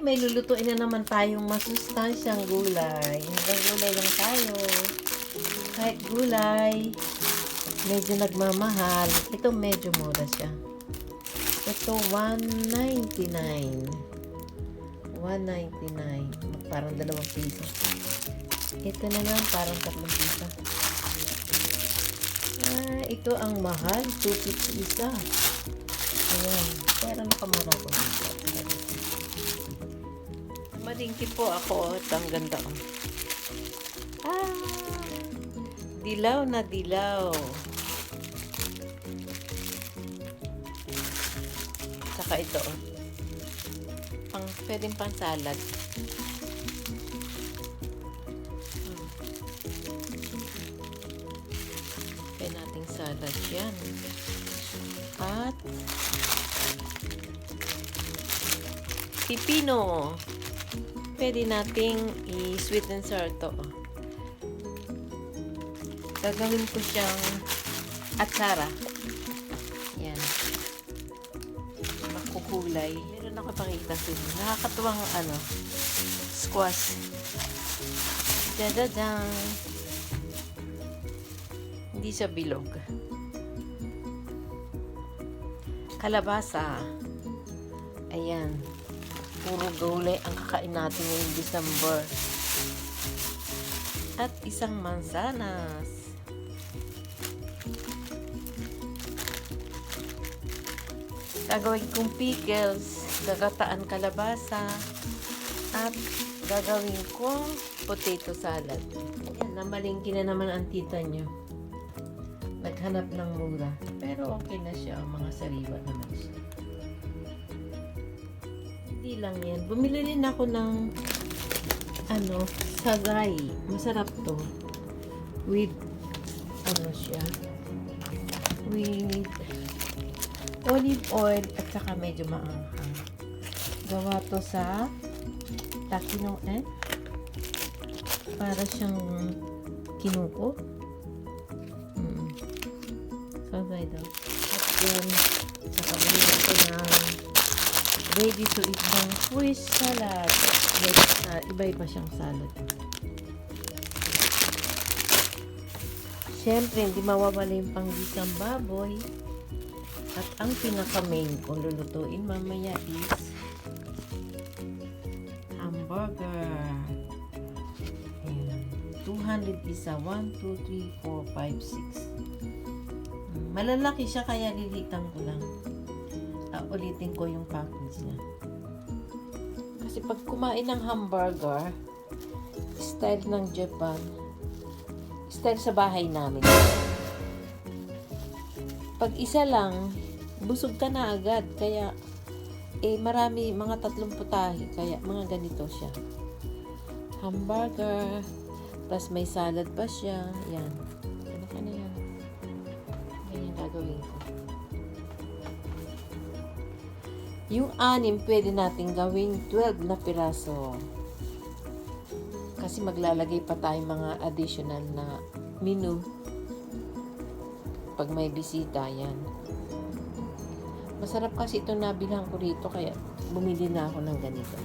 may lulutuin na naman tayong masustansyang gulay. Hanggang gulay lang tayo. Kahit gulay, medyo nagmamahal. Ito medyo mura siya. Ito, $1.99. $1.99. Parang 2 piso. Ito na lang, parang 3 piso. Ito ang mahal. 2.50 isa. Ayan. Pero nakamura ko dito. Malingki po ako. At ang ganda ko. Dilaw na dilaw. Saka ito. Pwedeng pang salad. Kaya nating salad yan. At pipino. Pwede nating i-sweet and sour to. Gagawin ko siyang atsara. Yan. Makukulay. Meron ako pakita sa inyo. Nakakatuwang squash. Dadadang. Hindi siya bilog. Kalabasa. Ayan. Puro gulay ang kakain natin ngayong December. At isang mansanas. Gagawin kong pickles, gagataan kalabasa, at gagawin kong potato salad. Ayan, namalingki na naman ang tita nyo. Naghanap ng mura. Pero okay na siya, mga sariwa naman siya. Hindi lang yan. Bumili din ako ng sagay. Masarap to. With siya. With olive oil at saka medyo maanghang. Gawa to sa takinoe. Para siyang kinuko. Sagay daw. At then, saka bumili ko ng ready to eat ng Swiss salad. Iba-iba siyang salad. Siyempre, hindi mawawala yung panggisang baboy. At ang pinaka-main kong lulutuin mamaya is hamburger. Ayan. 200 isa. 1, 2, 3, 4, 5, 6. Malalaki siya kaya lilitan ko lang. Ulitin ko yung package niya. Kasi pag kumain ng hamburger, style ng Japan, style sa bahay namin. Pag isa lang, busog ka na agad. Kaya, marami, mga 3 putahe. Kaya, mga ganito siya. Hamburger, plus may salad pa siya. Yan. Ano ka na yan? Ganyan gagawin ko. Yung 6, pwede natin gawing 12 na piraso. Kasi maglalagay pa tayo mga additional na menu. Pag may bisita, yan. Masarap kasi ito nabilhan ko rito, kaya bumili na ako ng ganito.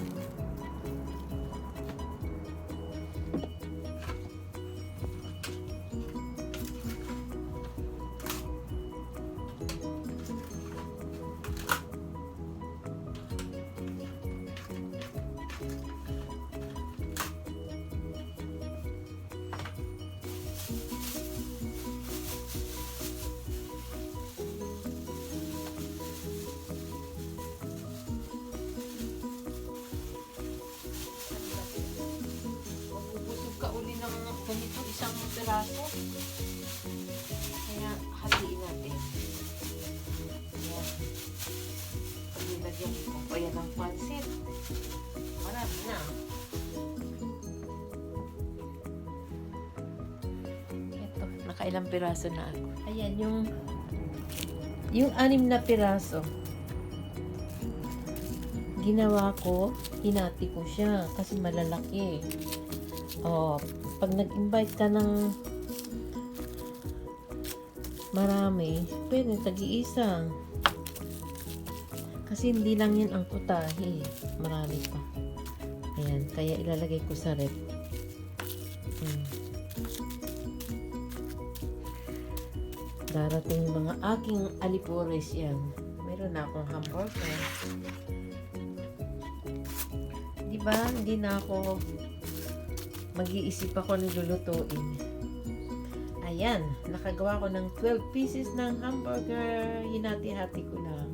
Ganito isang piraso. Kaya hatiin natin. Ayan. Pagilagyan ko pa yan ng pansit. Marami na. Ito, nakailang piraso na ako. Ayan, yung 6 na piraso. Ginawa ko, hinati ko siya kasi malalaki. Pag nag-invite ka ng marami, pwede tag-iisa. Kasi hindi lang yan ang putahe. Marami pa. Ayan, kaya ilalagay ko sa rep. Darating yung mga aking alipores yan. Meron na akong hamburger. Diba? Hindi na ako mag-iisip ako ng lulutuin. Ayan, nakagawa ko ng 12 pieces ng hamburger. Hinati-hati ko lang.